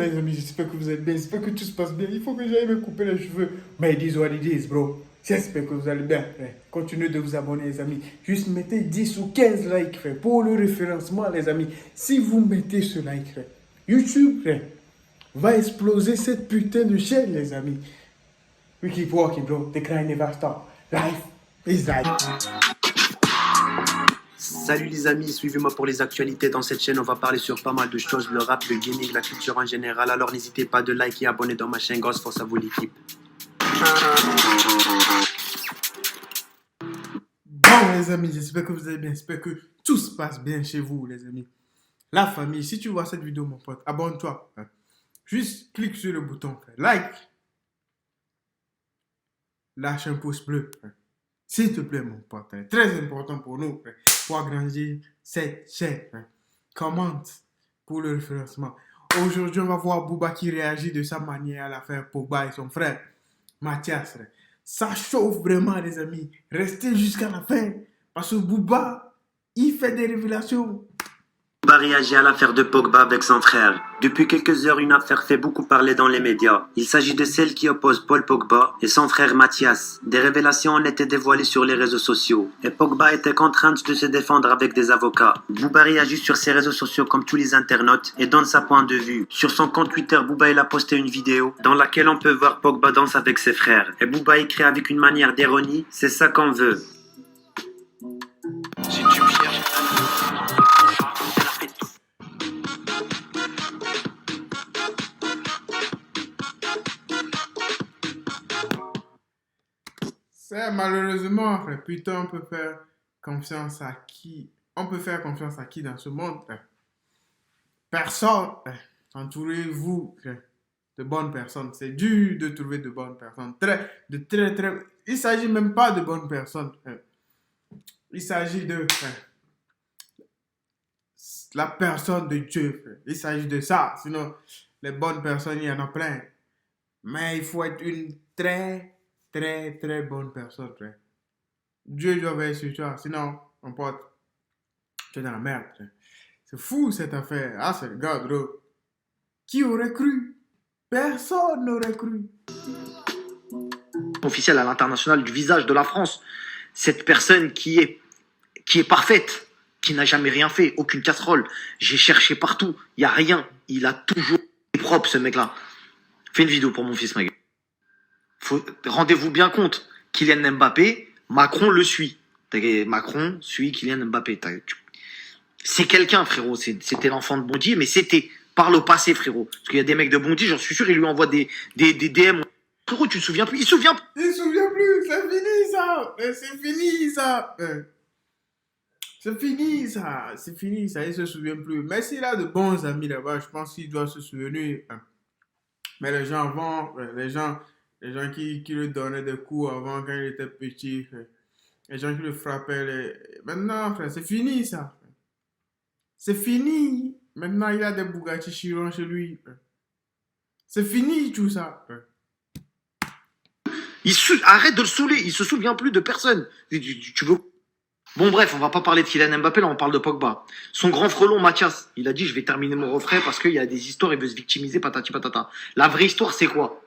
les amis, j'espère que vous êtes bien, j'espère que tout se passe bien. Il faut que j'aille me couper les cheveux. Mais it is what it is, bro. J'espère que vous allez bien. Frère. Continuez de vous abonner, les amis. Juste mettez 10 ou 15 likes, frère, pour le référencement, les amis. Si vous mettez ce like, frère, YouTube, frère, va exploser cette putain de chaîne, les amis. We keep walking, bro. The grind never stop. Life is life. Salut les amis, suivez-moi pour les actualités. Dans cette chaîne, on va parler sur pas mal de choses, le rap, le gaming, la culture en général. Alors n'hésitez pas de liker et abonner dans ma chaîne. Grosse force à vous l'équipe. Bon, les amis, j'espère que vous allez bien. J'espère que tout se passe bien chez vous, les amis. La famille, si tu vois cette vidéo, mon pote, abonne-toi. Juste clique sur le bouton, like. Lâche un pouce bleu. S'il te plaît, mon pote. Très important pour nous, pour agrandir cette chaîne. Commente pour le référencement. Aujourd'hui, on va voir Booba qui réagit de sa manière à l'affaire Pogba et son frère, Mathias. Ça chauffe vraiment, les amis. Restez jusqu'à la fin. Parce que Booba, il fait des révélations. Pogba réagit à l'affaire de Pogba avec son frère. Depuis quelques heures, une affaire fait beaucoup parler dans les médias. Il s'agit de celle qui oppose Paul Pogba et son frère Mathias. Des révélations ont été dévoilées sur les réseaux sociaux. Et Pogba était contrainte de se défendre avec des avocats. Booba réagit sur ses réseaux sociaux comme tous les internautes et donne sa point de vue. Sur son compte Twitter, Booba il a posté une vidéo dans laquelle on peut voir Pogba danser avec ses frères. Et Booba écrit avec une manière d'ironie, c'est ça qu'on veut. Si tu viens... C'est malheureusement, frère. Putain, on peut faire confiance à qui? On peut faire confiance à qui dans ce monde? Personne. Entourez-vous de bonnes personnes. C'est dur de trouver de bonnes personnes. Il ne s'agit même pas de bonnes personnes. Il s'agit de la personne de Dieu. Il s'agit de ça. Sinon, les bonnes personnes, il y en a plein. Mais il faut être une très bonne personne, frère. Dieu doit veiller sur toi. Sinon, mon pote, tu es dans la merde, frère. C'est fou cette affaire. Ah, c'est le gars, bro. Qui aurait cru? Personne n'aurait cru. Officiel à l'international du visage de la France. Cette personne qui est parfaite, qui n'a jamais rien fait, aucune casserole. J'ai cherché partout, il n'y a rien. Il a toujours été propre, ce mec-là. Fais une vidéo pour mon fils, mec. Rendez-vous bien compte, Kylian Mbappé, Macron le suit. Macron suit Kylian Mbappé. C'est quelqu'un, frérot. C'était l'enfant de Bondy, mais c'était par le passé, frérot. Parce qu'il y a des mecs de Bondy, j'en suis sûr, ils lui envoient des DM. Frérot, tu te souviens plus? Il se souvient plus. Il se souvient plus. C'est fini, ça. C'est fini, ça. C'est fini, ça. C'est fini, ça. Il se souvient plus. Mais s'il a de bons amis là-bas, je pense qu'il doit se souvenir. Mais les gens avant, les gens qui lui donnaient des coups avant quand il était petit, les gens qui le frappaient. Maintenant, frère, c'est fini, ça. C'est fini. Maintenant, il a des Bugatti Chiron chez lui. C'est fini, tout ça. Arrête de le saouler, il se souvient plus de personne. Tu veux... Bon bref, on va pas parler de Kylian Mbappé, là on parle de Pogba. Son grand frelon Mathias, il a dit je vais terminer mon refrain parce qu'il y a des histoires, il veut se victimiser, patati patata. La vraie histoire c'est quoi?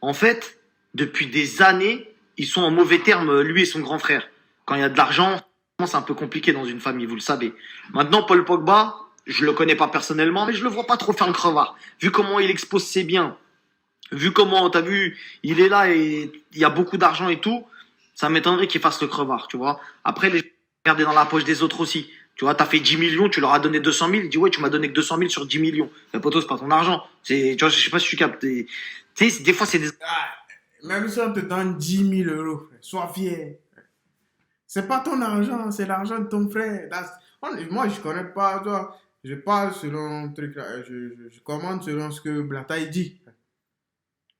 En fait, depuis des années, ils sont en mauvais termes, lui et son grand frère. Quand il y a de l'argent, c'est un peu compliqué dans une famille, vous le savez. Maintenant, Paul Pogba, je le connais pas personnellement, mais je le vois pas trop faire le crevard. Vu comment il expose ses biens, vu comment, t'as vu, il est là et il y a beaucoup d'argent et tout, ça m'étonnerait qu'il fasse le crevard, tu vois. Après, les regarder dans la poche des autres aussi. Tu vois, t'as fait 10 millions, tu leur as donné 200 000, il dit ouais, tu m'as donné que 200 000 sur 10 millions. Mais poto, c'est pas ton argent. Tu vois, je sais pas si tu captes. Tu sais, des fois, c'est des... Même si on te donne 10 000 euros, frère, sois fier. C'est pas ton argent, c'est l'argent de ton frère. Moi, je connais pas, toi. Je parle selon truc là. Je commande selon ce que Blata dit.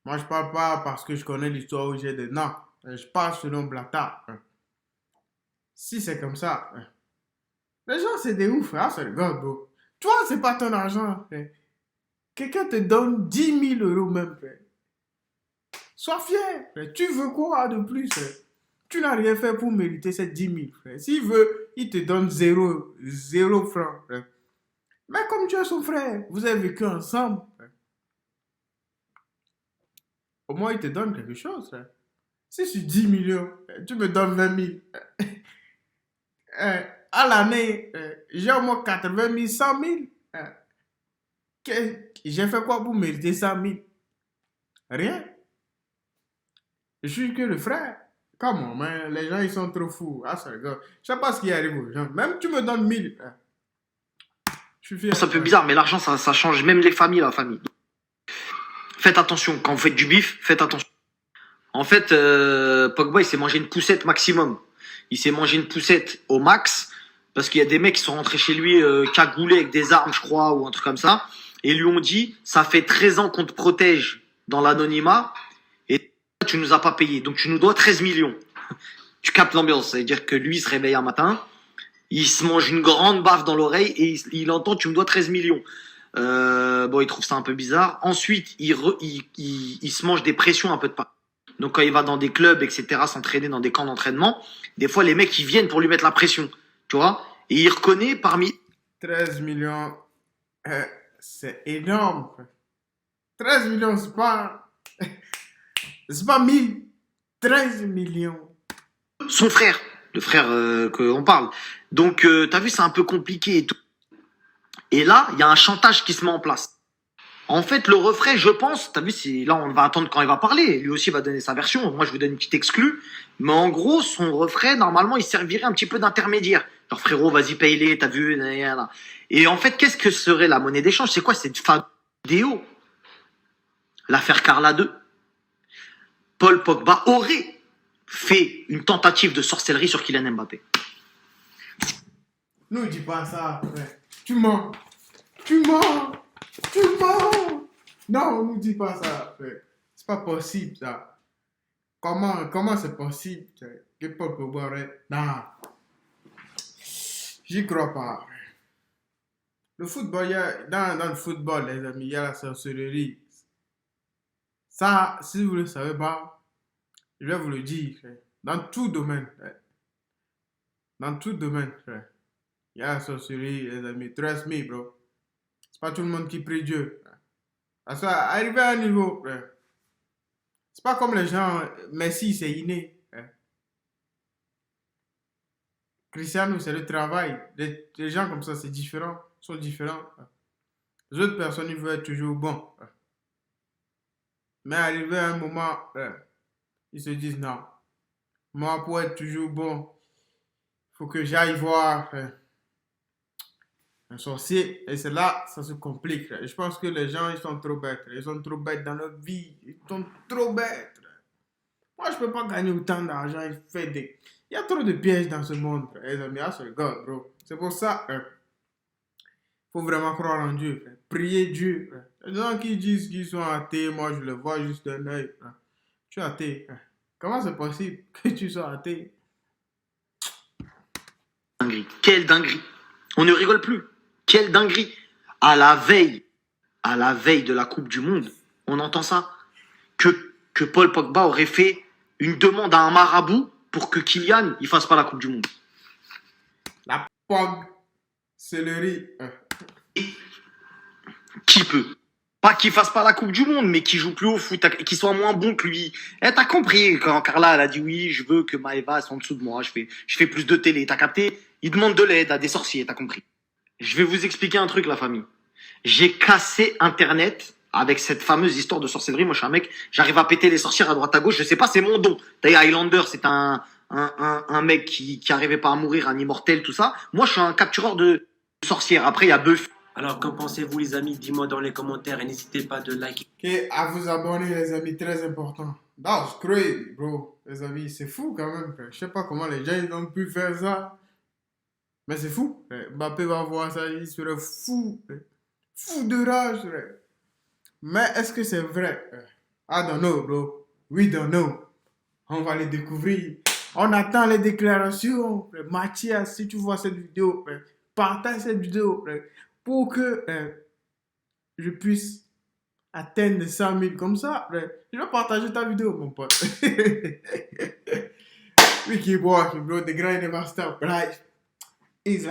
Moi, je parle pas parce que je connais l'histoire où j'ai des... Non, je parle selon Blata. Si c'est comme ça, les gens, c'est des ouf, hein, c'est le gars, bro. Toi, c'est pas ton argent, frère. Quelqu'un te donne 10 000 euros même, frère. Sois fier, frère. Tu veux quoi de plus, frère? Tu n'as rien fait pour mériter ces 10 000, frère. S'il veut, il te donne zéro franc, frère. Mais comme tu es son frère, vous avez vécu ensemble, frère. au moins, il te donne quelque chose, frère. Si sur 10 millions, tu me donnes 20 000, à l'année, j'ai au moins 80 000, 100 000. J'ai fait quoi pour mériter 100 000? Rien. Je suis que le frère. Comment, mais les gens, ils sont trop fous. Ah, ça rigole. Je sais pas ce qui arrive aux gens. Même tu me donnes 1000. Je suis fier. C'est un peu bizarre, mais l'argent, ça change même les familles, la famille. Faites attention, quand vous faites du bif, faites attention. En fait, Pogba, il s'est mangé une poussette maximum. Il s'est mangé une poussette au max, parce qu'il y a des mecs qui sont rentrés chez lui cagoulés avec des armes, je crois, ou un truc comme ça, et lui ont dit, ça fait 13 ans qu'on te protège dans l'anonymat, et tu nous as pas payé, donc tu nous dois 13 millions. Tu captes l'ambiance, c'est-à-dire que lui, il se réveille un matin, il se mange une grande baffe dans l'oreille, et il entend, tu me dois 13 millions. Bon, il trouve ça un peu bizarre. Ensuite, il se mange des pressions un peu de partout. Donc quand il va dans des clubs, etc., s'entraîner dans des camps d'entraînement, des fois les mecs ils viennent pour lui mettre la pression, tu vois. Et il reconnaît parmi 13 millions, c'est énorme. 13 millions, c'est pas 1000. 13 millions. son frère, le frère qu'on parle. Donc t'as vu, c'est un peu compliqué et tout. Et là, il y a un chantage qui se met en place. En fait, le refrain, je pense, t'as vu, là, on va attendre quand il va parler. Lui aussi va donner sa version. Moi, je vous donne une petite exclue. Mais en gros, son refrain, normalement, il servirait un petit peu d'intermédiaire. Genre, frérot, vas-y, paye-les, t'as vu, nanana. Et en fait, qu'est-ce que serait la monnaie d'échange? C'est quoi cette vidéo? L'affaire Carla 2. Paul Pogba aurait fait une tentative de sorcellerie sur Kylian Mbappé. Ne dis pas ça, frère. Tu mens. Tu mens. Tu mens. Non, ne dis pas ça, frère. C'est pas possible, ça. Comment c'est possible que Paul Pogba aurait... Non. J'y crois pas. Le football, dans le football, les amis, il y a la sorcellerie. Ça, si vous ne le savez pas, je vais vous le dire, frère. Dans tout domaine, frère. Dans tout domaine, frère. Il y a la sorcellerie, les amis. Trust me, bro. C'est pas tout le monde qui prie Dieu. Parce que arriver à un niveau, frère. C'est pas comme les gens, Messi, c'est inné. Cristiano, c'est le travail. Les gens comme ça, c'est différent. Ils sont différents. Les autres personnes, ils veulent être toujours bons. Mais arrivé à un moment, ils se disent non. Moi, pour être toujours bon, il faut que j'aille voir un sorcier. Et c'est là, ça se complique. Et je pense que les gens, ils sont trop bêtes. Ils sont trop bêtes dans leur vie. Ils sont trop bêtes. Moi, je peux pas gagner autant d'argent. Il y a trop de pièges dans ce monde. Les amis, c'est le gars, bro. C'est pour ça, faut vraiment croire en Dieu. Prier Dieu. Les gens qui disent qu'ils sont athées, moi, je le vois juste d'un œil. Tu es athée. Comment c'est possible que tu sois athée? Dinguerie. Quelle dinguerie. On ne rigole plus. Quelle dinguerie. À la veille de la Coupe du Monde, on entend ça. Que Paul Pogba aurait fait une demande à un marabout pour que Kylian il fasse pas la Coupe du Monde. La Pog, c'est le riz. Qui peut? Pas qu'il fasse pas la Coupe du Monde, mais qui joue plus au foot, qui soit moins bon que lui. Eh, t'as compris quand Carla elle a dit oui, je veux que Maeva soit en dessous de moi, je fais plus de télé, t'as capté? Il demande de l'aide à des sorciers, t'as compris? Je vais vous expliquer un truc, la famille. J'ai cassé Internet avec cette fameuse histoire de sorcellerie. Moi, je suis un mec, j'arrive à péter les sorcières à droite à gauche. Je sais pas, c'est mon don. D'ailleurs, Highlander, c'est un mec qui arrivait pas à mourir, un immortel, tout ça. Moi, je suis un captureur de sorcières. Après, il y a Buffy. Alors, qu'en pensez-vous, les amis? Dis-moi dans les commentaires et n'hésitez pas de liker. Et à vous abonner, les amis, très important. That's crazy, bro. Les amis, c'est fou quand même. Je sais pas comment les gens ils ont pu faire ça. Mais c'est fou. Mbappé va voir ça, il serait fou. Fou de rage. Mais est-ce que c'est vrai? I don't know, bro. We don't know. On va les découvrir. On attend les déclarations. Mathias, si tu vois cette vidéo, partage cette vidéo pour que je puisse atteindre les 100 000 comme ça. Je vais partager ta vidéo, mon pote. We keep walking, bro. The grind never stop. Life is